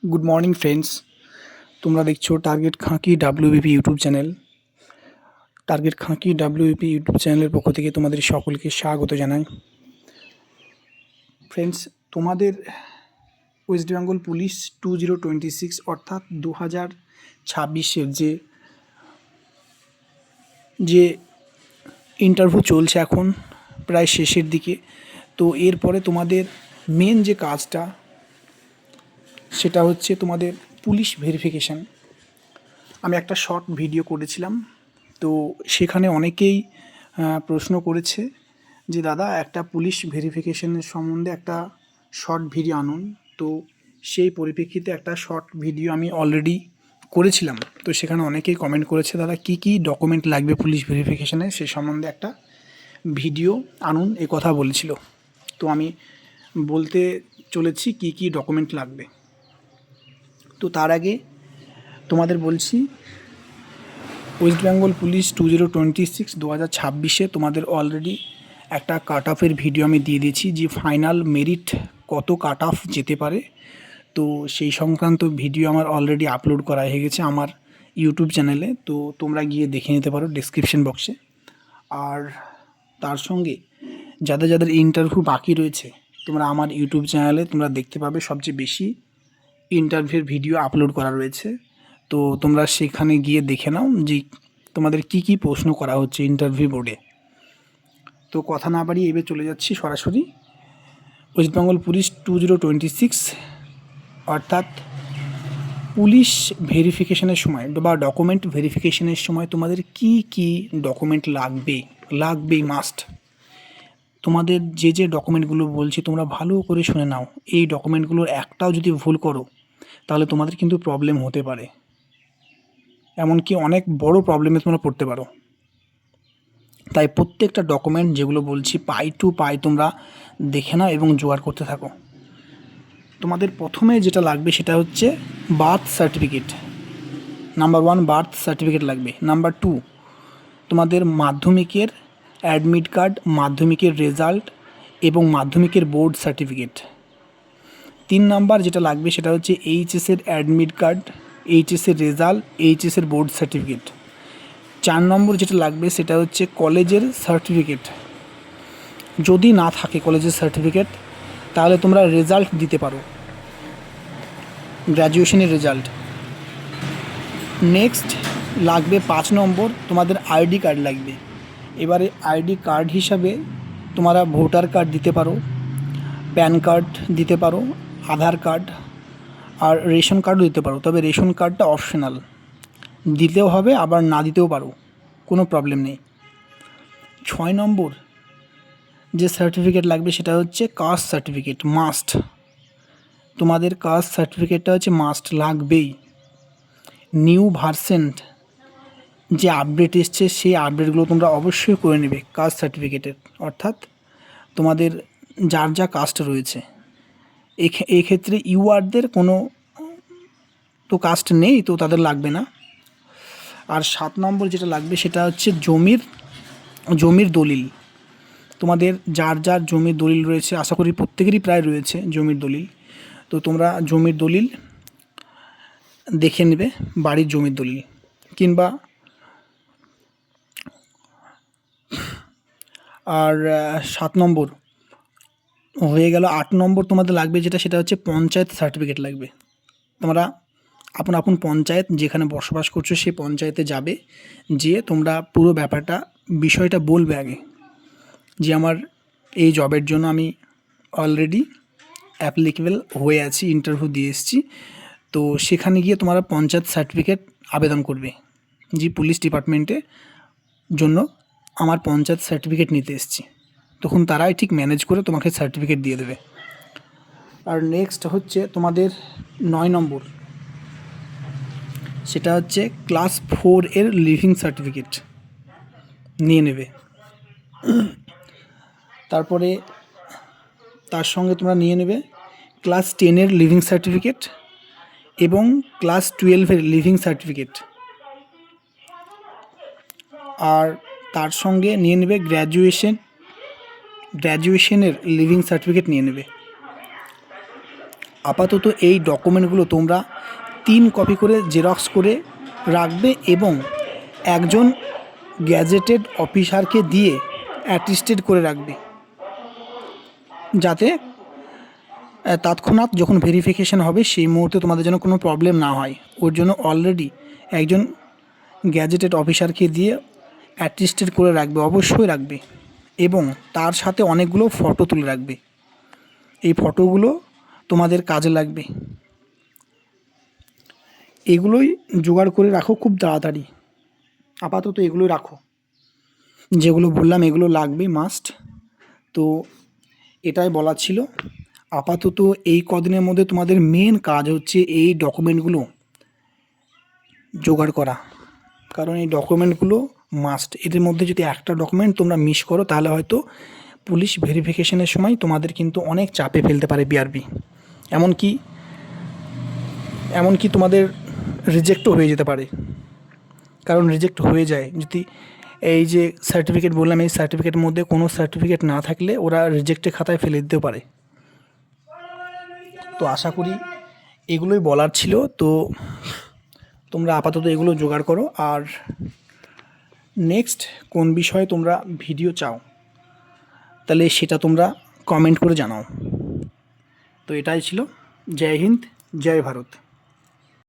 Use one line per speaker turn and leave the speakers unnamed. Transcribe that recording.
Good morning friends. তোমরা দেখছো target khaki WBP YouTube channel. Target khaki WBP YouTube চ্যানেলের পক্ষ থেকে তোমাদের সকলকে স্বাগত জানাই। ফ্রেন্ডস, তোমাদের ওয়েস্ট বেঙ্গল পুলিশ 2026 অর্থাৎ 2026-এর যে ইন্টারভিউ চলছে এখন প্রায় শেষের দিকে। তো এরপরে তোমাদের মেন যে কাজটা সেটা হচ্ছে তোমাদের পুলিশ ভেরিফিকেশান। আমি একটা শর্ট ভিডিও করেছিলাম, তো সেখানে অনেকেই প্রশ্ন করেছে যে দাদা একটা পুলিশ ভেরিফিকেশনের সম্বন্ধে একটা শর্ট ভিডিও আনুন। তো সেই পরিপ্রেক্ষিতে একটা শর্ট ভিডিও আমি অলরেডি করেছিলাম। তো সেখানে অনেকেই কমেন্ট করেছে দাদা কী কী ডকুমেন্ট লাগবে পুলিশ ভেরিফিকেশানে সে সম্বন্ধে একটা ভিডিও আনুন এ কথা বলেছিল। তো আমি বলতে চলেছি কী কী ডকুমেন্ট লাগবে। তো তার আগে তোমাদের বলছি, ওয়েস্ট বেঙ্গল পুলিশ 2026 তোমাদের অলরেডি একটা কাট অফের ভিডিও আমি দিয়ে দিয়েছি যে ফাইনাল মেরিট কত কাট অফ যেতে পারে। তো সেই সংক্রান্ত ভিডিও আমার অলরেডি আপলোড করা হয়ে গেছে আমার ইউটিউব চ্যানেলে, তো তোমরা গিয়ে দেখে নিতে পারো ডেসক্রিপশন বক্সে। আর তার সঙ্গে যাদের যাদের ইন্টারভিউ বাকি রয়েছে তোমরা আমার ইউটিউব চ্যানেলে তোমরা দেখতে পাবে সবচেয়ে বেশি ইন্টারভিউর ভিডিও আপলোড করা রয়েছে। তো তোমরা সেখানে গিয়ে দেখে নাও যে তোমাদের কি কি প্রশ্ন করা হচ্ছে ইন্টারভিউ বোর্ডে। তো কথা না বাড়িয়ে এবার চলে যাচ্ছি সরাসরি ওয়েস্ট বেঙ্গল পুলিশ 2026 অর্থাৎ পুলিশ ভেরিফিকেশনের সময় বা ডকুমেন্ট ভেরিফিকেশনের সময় তোমাদের কি কি ডকুমেন্ট লাগবেই মাস্ট। তোমাদের যে ডকুমেন্টগুলো বলছি তোমরা ভালো করে শুনে নাও। এই ডকুমেন্টগুলোর একটাও যদি ভুল করো তাহলে তোমাদের কিন্তু প্রবলেম হতে পারে, এমনকি অনেক বড় প্রবলেমে তোমরা পড়তে পারো। তাই প্রত্যেকটা ডকুমেন্ট যেগুলো বলছি পাই টু পাই তোমরা দেখে নাও এবং জোগাড় করতে থাকো। তোমাদের প্রথমে যেটা লাগবে সেটা হচ্ছে birth certificate. Number 1 birth certificate লাগবে। নাম্বার 2 তোমাদের মাধ্যমিকের অ্যাডমিট কার্ড, মাধ্যমিকের রেজাল্ট এবং মাধ্যমিকের বোর্ড সার্টিফিকেট। 3 নাম্বার যেটা লাগবে সেটা হচ্ছে এইচএসের অ্যাডমিট কার্ড, এইচএসের রেজাল্ট, এইচএসের বোর্ড সার্টিফিকেট। 4 নম্বর যেটা লাগবে সেটা হচ্ছে কলেজের সার্টিফিকেট। যদি না থাকে কলেজের সার্টিফিকেট তাহলে তোমরা রেজাল্ট দিতে পারো, গ্র্যাজুয়েশনের রেজাল্ট। নেক্সট লাগবে 5 নম্বর তোমাদের আইডি কার্ড লাগবে। এবারে আইডি কার্ড হিসাবে তোমরা ভোটার কার্ড দিতে পারো, প্যান কার্ড দিতে পারো, আধার কার্ড আর রেশন কার্ডও দিতে পারো। তবে রেশন কার্ডটা অপশনাল, দিতেও হবে আবার না দিতেও পারো, কোনো প্রবলেম নেই। 6 নম্বর যে সার্টিফিকেট লাগবে সেটা হচ্ছে কাস্ট সার্টিফিকেট, মাস্ট। তোমাদের কাস্ট সার্টিফিকেটটা হচ্ছে মাস্ট, লাগবেই। নিউ ভার্সন যে আপডেট এসছে সেই আপডেটগুলো তোমরা অবশ্যই করে নেবে কাস্ট সার্টিফিকেটের, অর্থাৎ তোমাদের যার যা কাস্ট রয়েছে। এক্ষেত্রে ইউআরদের কোনো তো কাস্ট নেই, তো তাদের লাগবে না। আর 7 নম্বর যেটা লাগবে সেটা হচ্ছে জমির দলিল। তোমাদের যার যার জমির দলিল রয়েছে, আশা করি প্রত্যেকেরই প্রায় রয়েছে জমির দলিল। তো তোমরা জমির দলিল দেখে নেবে, বাড়ির জমির দলিল কিংবা। আর 7 নম্বর হয়ে গেল। 8 নম্বর তোমাদের লাগবে যেটা সেটা হচ্ছে পঞ্চায়েত সার্টিফিকেট লাগবে। তোমরা আপন পঞ্চায়েত যেখানে বসবাস করছো সেই পঞ্চায়েতে যাবে, যেয়ে তোমরা পুরো বিষয়টা বলবে আগে যে আমার এই জবের জন্য আমি অলরেডি অ্যাপ্লিকেবল হয়ে আছি, ইন্টারভিউ দিয়ে এসেছি। তো সেখানে গিয়ে তোমরা পঞ্চায়েত সার্টিফিকেট আবেদন করবে যে পুলিশ ডিপার্টমেন্টে জন্য আমার পঞ্চায়েত সার্টিফিকেট নিতে এসেছি। তখন তারাই ঠিক ম্যানেজ করে তোমাকে সার্টিফিকেট দিয়ে দেবে। আর নেক্সট হচ্ছে তোমাদের 9 নম্বর, সেটা হচ্ছে ক্লাস 4 এর লিভিং সার্টিফিকেট নিয়ে নেবে। তারপরে তার সঙ্গে তোমরা নিয়ে নেবে ক্লাস 10 এর লিভিং সার্টিফিকেট এবং ক্লাস 12 এর লিভিং সার্টিফিকেট। আর তার সঙ্গে নিয়ে নেবে গ্র্যাজুয়েশনের লিভিং সার্টিফিকেট নিয়ে নেবে। আপাতত এই ডকুমেন্টগুলো তোমরা 3 কপি করে জেরক্স করে রাখবে এবং একজন গ্যাজেটেড অফিসারকে দিয়ে অ্যাটেস্টেড করে রাখবে, যাতে তৎক্ষণাৎ যখন ভেরিফিকেশান হবে সেই মুহূর্তে তোমাদের যেন কোনো প্রবলেম না হয়। ওর জন্য অলরেডি একজন গ্যাজেটেড অফিসারকে দিয়ে অ্যাটেস্টেড করে রাখবে, অবশ্যই রাখবে, এবং তার সাথে অনেকগুলো ফটো তুলে রাখবে। এই ফটোগুলো তোমাদের কাজে লাগবে। এগুলোই জোগাড় করে রাখো খুব তাড়াতাড়ি। আপাতত এগুলোই রাখো, যেগুলো বললাম এগুলো লাগবে মাস্ট। তো এটাই বলার ছিল। আপাতত এই কদিনের মধ্যে তোমাদের মেন কাজ হচ্ছে এই ডকুমেন্টগুলো জোগাড় করা, কারণ এই ডকুমেন্টগুলো মাস্ট। এদের মধ্যে যদি একটা ডকুমেন্ট তোমরা মিস করো তাহলে হয়তো পুলিশ ভেরিফিকেশনের সময় তোমাদের কিন্তু অনেক চাপে ফেলতে পারে বিআরবি, এমনকি তোমাদের রিজেক্টও হয়ে যেতে পারে। কারণ রিজেক্ট হয়ে যায় যদি এই যে সার্টিফিকেট বললাম, এই সার্টিফিকেটের মধ্যে কোনো সার্টিফিকেট না থাকলে ওরা রিজেক্টের খাতায় ফেলে দিতেও পারে। তো আশা করি এগুলোই বলার ছিল। তো তোমরা আপাতত এগুলো জোগাড় করো, আর নেক্সট কোন বিষয়ে তোমরা ভিডিও চাও তাহলে সেটা তোমরা কমেন্ট করে জানাও। তো এটাই ছিল। জয় হিন্দ, জয় ভারত।